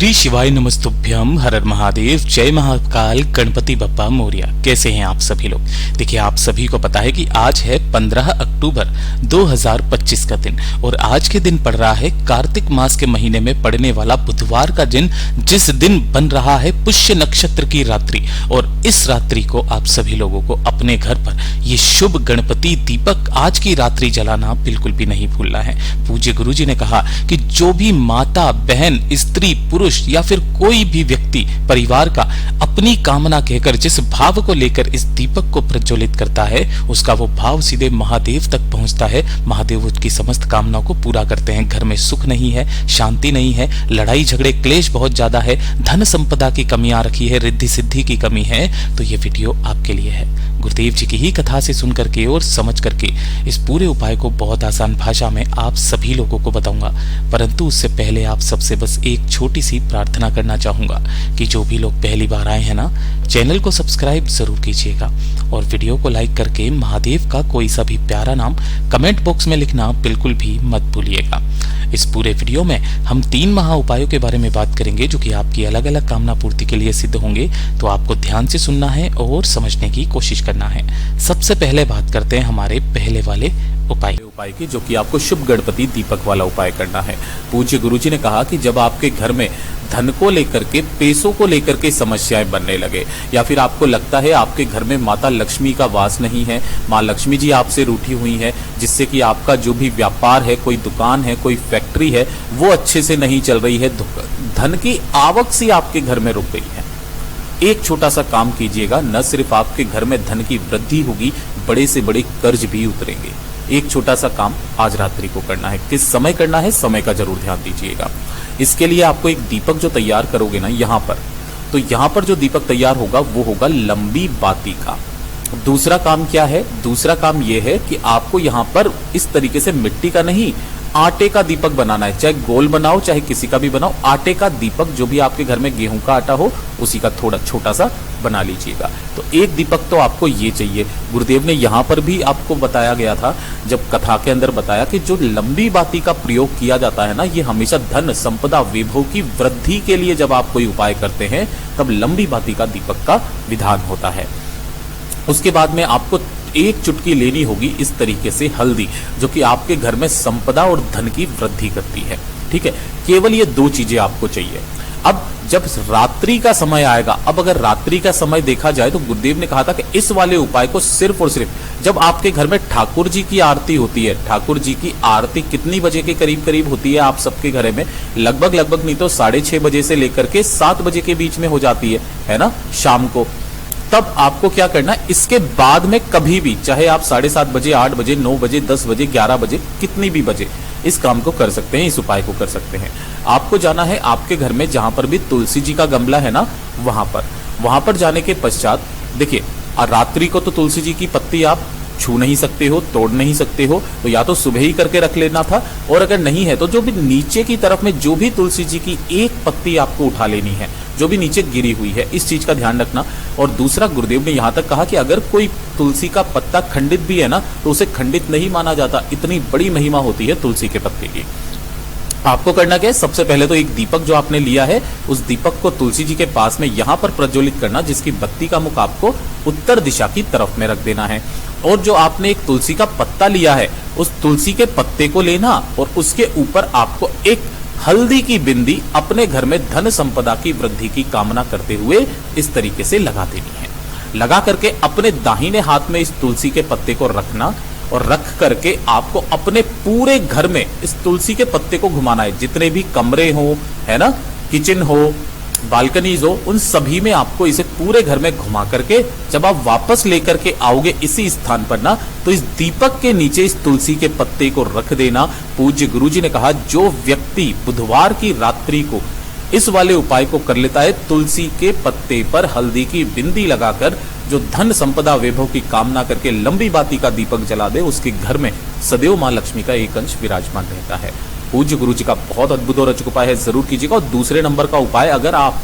श्री शिवाय नमस्तुभ्यम, हर हर महादेव, जय महाकाल, गणपति बप्पा मोरिया। कैसे हैं आप सभी लोग। देखिए, आप सभी को पता है कि आज है 15 अक्टूबर 2025 का दिन और आज के दिन पड़ रहा है कार्तिक मास के महीने में पड़ने वाला बुधवार का दिन, जिस दिन बन रहा है पुष्य नक्षत्र की रात्रि। और इस रात्रि को आप सभी लोगों को अपने घर पर ये शुभ गणपति दीपक आज की रात्रि जलाना बिल्कुल भी नहीं भूलना है। पूज्य गुरुजी ने कहा कि जो भी माता, बहन, स्त्री, पुरुष या फिर कोई भी व्यक्ति परिवार का अपनी कामना कहकर जिस भाव को लेकर इस दीपक को प्रज्वलित करता है, उसका वो भाव सीधे महादेव तक पहुंचता है। महादेव उसकी समस्त कामनाओं को पूरा करते हैं। घर में सुख नहीं है, शांति नहीं है, लड़ाई झगड़े क्लेश बहुत ज्यादा है, धन संपदा की कमी आ रखी है, रिद्धि सिद्धि की कमी है, तो ये वीडियो आपके लिए है। गुरुदेव जी की ही कथा से सुन करके और समझ करके इस पूरे उपाय को बहुत आसान भाषा में आप सभी लोगों को बताऊंगा। परंतु उससे पहले आप सबसे बस एक छोटी सी प्रार्थना करना चाहूंगा कि जो भी लोग पहली बार आए हैं ना, चैनल को सब्सक्राइब जरूर कीजिएगा और वीडियो को लाइक करके महादेव का कोई सा भी प्यारा नाम कमेंट बॉक्स में लिखना बिल्कुल भी मत भूलिएगा। इस पूरे वीडियो में हम 3 महा उपायों के बारे में बात करेंगे जो कि आपकी अलग अलग कामना पूर्ति के लिए सिद्ध होंगे, तो आपको ध्यान से सुनना है और समझने की कोशिश करना है। सबसे पहले बात करते हैं हमारे पहले वाले उपाय की, जो कि आपको शुभ गणपति दीपक वाला उपाय करना है। पूज्य गुरुजी ने कहा कि जब आपके घर में धन को लेकर के, पैसों को लेकर के समस्याएं बनने लगे, या फिर आपको लगता है आपके घर में माता लक्ष्मी का वास नहीं है, माँ लक्ष्मी जी आपसे रूठी हुई है, जिससे कि आपका जो भी व्यापार है, कोई दुकान है, कोई फैक्ट्री है, वो अच्छे से नहीं चल रही है, धन की आवक सी आपके घर में रुक गई है, एक छोटा सा काम कीजिएगा, न सिर्फ आपके घर में धन की वृद्धि होगी, बड़े से बड़े कर्ज भी उतरेंगे। एक छोटा सा काम आज रात्रि को करना है। किस समय करना है, समय का जरूर ध्यान दीजिएगा। इसके लिए आपको एक दीपक जो तैयार करोगे ना यहाँ पर, तो यहाँ पर जो दीपक तैयार होगा वो होगा लंबी बाती का। दूसरा काम क्या है? दूसरा काम ये है कि आपको यहाँ पर इस तरीके से मिट्टी का नहीं, आटे का दीपक बनाना है। चाहे गोल बनाओ, चाहे किसी का भी बनाओ, आटे का दीपक, जो भी आपके घर में गेहूं का आटा हो उसी का थोड़ा छोटा सा बना लीजिएगा। तो एक दीपक तो आपको ये चाहिए। गुरुदेव ने यहाँ पर भी आपको बताया गया था, जब कथा के अंदर बताया कि जो लंबी बाती का प्रयोग किया जाता है ना, ये हमेशा धन संपदा वैभव की वृद्धि के लिए जब आप कोई उपाय करते हैं तब लंबी बाती का दीपक का विधान होता है। उसके बाद में आपको एक चुटकी लेनी होगी इस तरीके से हल्दी, जो कि आपके घर में संपदा और धन की वृद्धि करती है। ठीक है, केवल ये 2 चीजें आपको चाहिए। अब जब रात्रि का समय आएगा, अब अगर रात्रि का समय देखा जाए तो गुरुदेव ने कहा था कि इस वाले उपाय को सिर्फ और सिर्फ जब आपके घर में ठाकुर जी की आरती होती है। ठाकुर जी की आरती कितनी बजे के करीब करीब होती है आप सबके घर में? लगभग नहीं तो 6:30 बजे से लेकर के 7 बजे के बीच में हो जाती है ना, शाम को। तब आपको क्या करना है, इसके बाद में कभी भी, चाहे आप 7:30 बजे, 8 बजे, 9 बजे, 10 बजे, 11 बजे, कितनी भी बजे इस काम को कर सकते हैं, इस उपाय को कर सकते हैं। आपको जाना है आपके घर में जहां पर भी तुलसी जी का गमला है ना, वहां पर जाने के पश्चात देखिए, रात्रि को तो तुलसी जी की पत्ती आप छू नहीं सकते हो, तोड़ नहीं सकते हो, तो या तो सुबह ही करके रख लेना था, और अगर नहीं है तो जो भी नीचे की तरफ में जो भी तुलसी जी की एक पत्ती आपको उठा लेनी है, जो भी नीचे गिरी हुई है, इस चीज का ध्यान रखना। और दूसरा, गुरुदेव ने यहां तक कहा कि अगर कोई तुलसी का पत्ता खंडित भी है ना, तो उसे खंडित नहीं माना जाता। इतनी बड़ी महिमा होती है तुलसी के पत्ते की। आपको करना क्या है, सबसे पहले तो एक दीपक जो आपने लिया है, उस दीपक को तुलसी जी के पास में यहां पर प्रज्वलित करना, जिसकी बत्ती का मुख आपको उत्तर दिशा की तरफ में रख देना है। और जो आपने एक तुलसी का पत्ता लिया है, उस तुलसी के पत्ते को लेना और उसके ऊपर आपको एक हल्दी की बिंदी अपने घर में धन संपदा की वृद्धि की कामना करते हुए इस तरीके से लगा देनी है। लगा करके अपने दाहिने हाथ में इस तुलसी के पत्ते को रखना और रख करके आपको अपने पूरे घर में इस तुलसी के पत्ते को घुमाना है। जितने भी कमरे हो, है ना, किचन हो, बालकनीज हो, उन सभी में आपको इसे पूरे घर में घुमा करके जब आप वापस लेकर के आओगे इसी स्थान पर ना, तो इस दीपक के नीचे इस तुलसी के पत्ते को रख देना। पूज्य गुरुजी ने कहा, जो व्यक्ति बुधवार की रात्रि को इस वाले उपाय को कर लेता है, तुलसी के पत्ते पर हल्दी की बिंदी लगाकर, जो धन संपदा वैभव की कामना करके लंबी बाती का दीपक जला दे, उसके घर में सदैव मां लक्ष्मी का एक अंश विराजमान रहता है। पूज्य गुरु जी का बहुत अद्भुत और अचूक उपाय है, जरूर कीजिएगा। और दूसरे नंबर का उपाय, अगर आप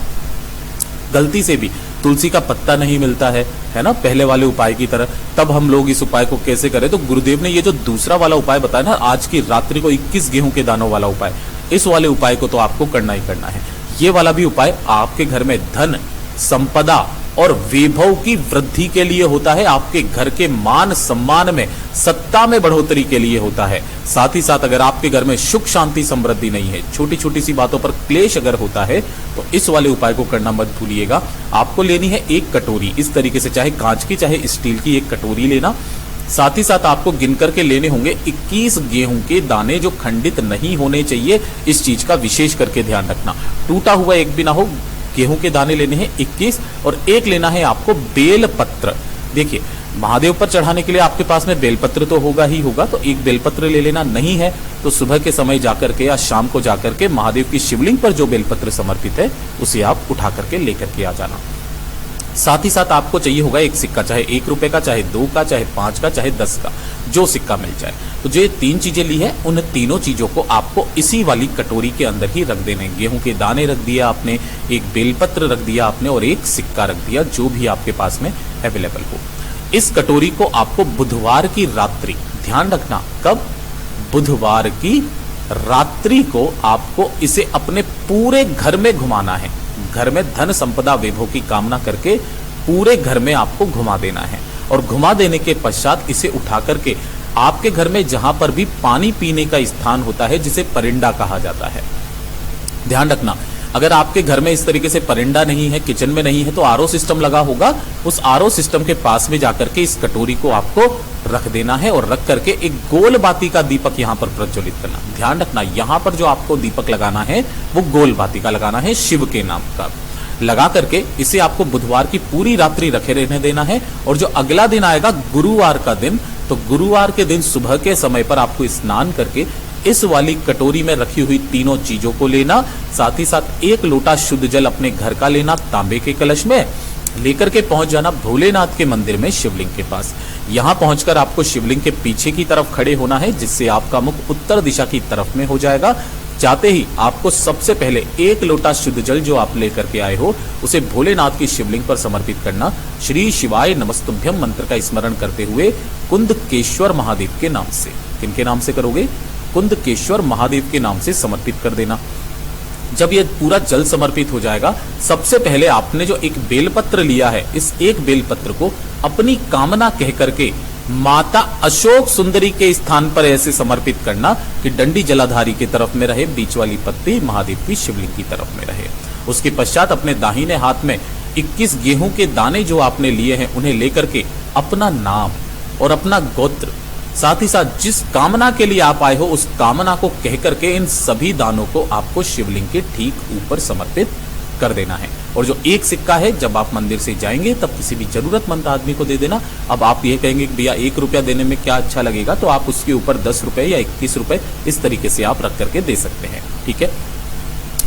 गलती से भी तुलसी का पत्ता नहीं मिलता है ना, पहले वाले उपाय की तरह, तब हम लोग इस उपाय को कैसे करें? तो गुरुदेव ने ये जो दूसरा वाला उपाय बताया ना, आज की रात्रि को 21 गेहूं के दानों वाला उपाय, इस वाले उपाय को तो आपको करना ही करना है। ये वाला भी उपाय आपके घर में धन, संपदा और वैभव की वृद्धि के लिए होता है, आपके घर के मान सम्मान में, सत्ता में बढ़ोतरी के लिए होता है। साथ ही साथ अगर आपके घर में सुख शांति समृद्धि नहीं है, छोटी छोटी सी बातों पर क्लेश अगर होता है, तो इस वाले उपाय को करना मत भूलिएगा। आपको लेनी है एक कटोरी, इस तरीके से चाहे कांच की चाहे स्टील की एक कटोरी लेना। साथ ही साथ आपको गिन करके लेने होंगे 21 गेहूं के दाने जो खंडित नहीं होने चाहिए। इस चीज का विशेष करके ध्यान रखना, टूटा हुआ एक भी ना हो। गेहूं के दाने लेने हैं 21 और एक लेना है आपको बेलपत्र। देखिए महादेव पर चढ़ाने के लिए आपके पास में बेलपत्र तो होगा ही होगा, तो एक बेलपत्र ले लेना। नहीं है तो सुबह के समय जाकर के या शाम को जाकर के महादेव की शिवलिंग पर जो बेलपत्र समर्पित है उसे आप उठा करके लेकर के आ जाना। साथ ही साथ आपको चाहिए होगा एक सिक्का, चाहे 1 रुपए का, चाहे 2 का, चाहे 5 का, चाहे 10 का, जो सिक्का मिल जाए। तो जो ये 3 चीजें ली है, उन तीनों चीजों को आपको इसी वाली कटोरी के अंदर ही रख देने। गेहूं के दाने रख दिया आपने, एक बेलपत्र रख दिया आपने और एक सिक्का रख दिया, जो भी आपके पास में अवेलेबल हो। इस कटोरी को आपको बुधवार की रात्रि, ध्यान रखना कब, बुधवार की रात्रि को आपको इसे अपने पूरे घर में घुमाना है। घर में धन संपदा वैभव की कामना करके पूरे घर में आपको घुमा देना है। और घुमा देने के पश्चात इसे उठा करके आपके घर में जहां पर भी पानी पीने का स्थान होता है, जिसे परिंदा कहा जाता है, ध्यान रखना अगर आपके घर में इस तरीके से परिंदा नहीं है, किचन में नहीं है, तो आरओ सिस्टम लगा होगा, उस आरओ सिस्टम के पास में जाकर के इस कटोरी को आपको रख देना है और रख करके एक गोल बाती का दीपक यहां पर प्रज्वलित करना। ध्यान रखना यहां पर जो आपको दीपक लगाना है वो गोल बाती का लगाना है, शिव के नाम का लगा करके इसे आपको बुधवार की पूरी रात्रि रखे रहने देना है। और जो अगला दिन आएगा गुरुवार का दिन, तो गुरुवार के दिन सुबह के समय पर आपको स्नान करके इस वाली कटोरी में रखी हुई तीनों चीजों को लेना। साथ ही साथ 1 लोटा शुद्ध जल अपने घर का लेना, तांबे के कलश में लेकर के पहुंच जाना भोलेनाथ के मंदिर में शिवलिंग के पास। यहां पहुंचकर आपको शिवलिंग के पीछे की तरफ खड़े होना है, जिससे आपका मुख उत्तर दिशा की तरफ में हो जाएगा। जाते ही आपको सबसे पहले 1 लोटा शुद्ध जल जो आप लेकर के आए हो उसे भोलेनाथ की शिवलिंग पर समर्पित करना। श्री शिवाय नमस्तुभ्यम मंत्र का स्मरण करते हुए कुंदकेश्वर महादेव के नाम से, किनके नाम से करोगे, कुंदकेश्वर महादेव के नाम से समर्पित कर देना। जब ये पूरा जल समर्पित हो जाएगा, सबसे पहले आपने जो एक बेलपत्र लिया है, इस एक बेलपत्र को अपनी कामना कह करके माता अशोक सुंदरी के स्थान पर ऐसे समर्पित करना कि डंडी जलाधारी की तरफ में रहे, बीच वाली पत्ती महादेव की शिवलिंग की तरफ में रहे। उसके पश्चात अपने दाहिने हाथ में 21 गेहूं के दाने जो आपने लिए हैं उन्हें लेकर के अपना नाम और अपना गोत्र, साथ ही साथ जिस कामना के लिए आप आए हो उस कामना को कह करके इन सभी दानों को आपको शिवलिंग के ठीक ऊपर समर्पित कर देना है। और जो एक सिक्का है, जब आप मंदिर से जाएंगे तब किसी भी जरूरतमंद आदमी को दे देना। अब आप ये कहेंगे कि भैया 1 रुपया देने में क्या अच्छा लगेगा, तो आप उसके ऊपर 10 रुपए या 21 रुपए इस तरीके से आप रख करके दे सकते हैं। ठीक है,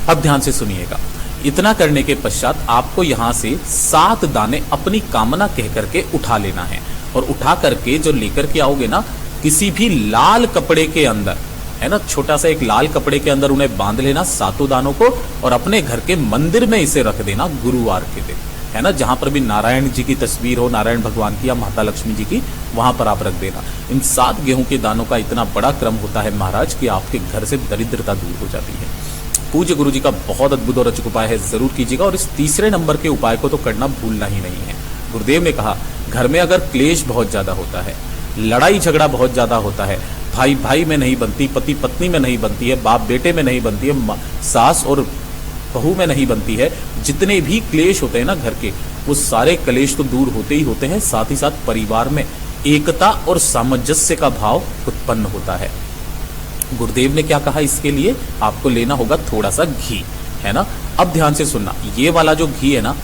अब ध्यान से सुनिएगा। इतना करने के पश्चात आपको यहाँ से 7 दाने अपनी कामना कह करके उठा लेना है। और उठा करके जो लेकर के आओगे ना, किसी भी लाल कपड़े के अंदर, है ना, छोटा सा एक लाल कपड़े के अंदर उन्हें बांध लेना 7 दानों को, और अपने घर के मंदिर में इसे रख देना गुरुवार के दिन, है ना, जहां पर भी नारायण जी की तस्वीर हो, नारायण भगवान की या माता लक्ष्मी जी की, वहां पर आप रख देना। इन 7 गेहूं के दानों का इतना बड़ा क्रम होता है महाराज कि आपके घर से दरिद्रता दूर हो जाती है। पूज्य गुरु जी का बहुत अद्भुत और अचूक उपाय है, जरूर कीजिएगा। और इस तीसरे नंबर के उपाय को तो करना भूलना ही नहीं है। गुरुदेव ने कहा, घर में अगर क्लेश बहुत ज्यादा होता है, लड़ाई झगड़ा बहुत ज्यादा होता है, भाई भाई में नहीं बनती, पति पत्नी में नहीं बनती है, बाप बेटे में नहीं बनती है, सास और बहू में नहीं बनती है, जितने भी क्लेश होते हैं ना घर के, वो सारे क्लेश तो दूर होते ही होते हैं। साथ ही साथ परिवार में एकता और सामंजस्य का भाव उत्पन्न होता है। गुरुदेव ने क्या कहा, इसके लिए आपको लेना होगा थोड़ा सा घी, है ना। अब ध्यान से सुनना, ये वाला जो घी है ना,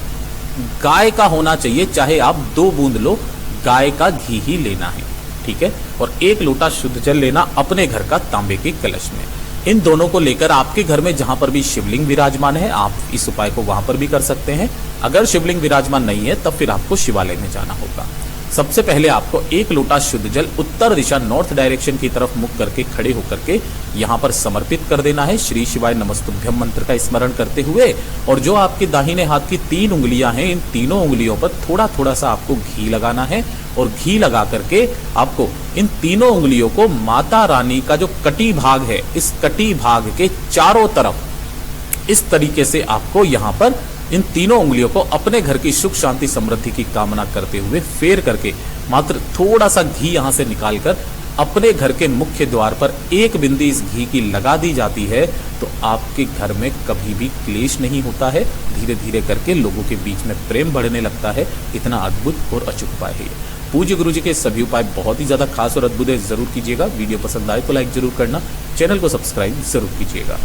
गाय का होना चाहिए, चाहे आप 2 बूंद लो, गाय का घी ही लेना है। ठीक है, और 1 लोटा शुद्ध जल लेना अपने घर का तांबे के कलश में। इन दोनों को लेकर आपके घर में जहां पर भी शिवलिंग विराजमान है, आप इस उपाय को वहां पर भी कर सकते हैं। अगर शिवलिंग विराजमान नहीं है तब फिर आपको शिवालय में जाना होगा। सबसे पहले आपको 1 लोटा शुद्ध जल उत्तर दिशा, नॉर्थ डायरेक्शन की तरफ मुख करके खड़े होकर के यहाँ पर समर्पित कर देना है, श्री शिवाय नमस्तुभ्यम मंत्र का स्मरण करते हुए। और जो आपके दाहिने हाथ की 3 उंगलियां हैं, इन तीनों उंगलियों पर थोड़ा थोड़ा सा आपको घी लगाना है। और घी लगा करके आपको इन तीनों उंगलियों को माता रानी का जो कटी भाग है, इस कटी भाग के चारों तरफ इस तरीके से आपको यहाँ पर इन तीनों उंगलियों को अपने घर की सुख शांति समृद्धि की कामना करते हुए फेर करके मात्र थोड़ा सा घी यहाँ से निकालकर अपने घर के मुख्य द्वार पर एक बिंदी इस घी की लगा दी जाती है तो आपके घर में कभी भी क्लेश नहीं होता है। धीरे धीरे करके लोगों के बीच में प्रेम बढ़ने लगता है। इतना अद्भुत और अचूक उपाय है। पूज्य गुरु जी के सभी उपाय बहुत ही ज्यादा खास और अद्भुत है, जरूर कीजिएगा। वीडियो पसंद आए तो लाइक जरूर करना, चैनल को सब्सक्राइब जरूर कीजिएगा।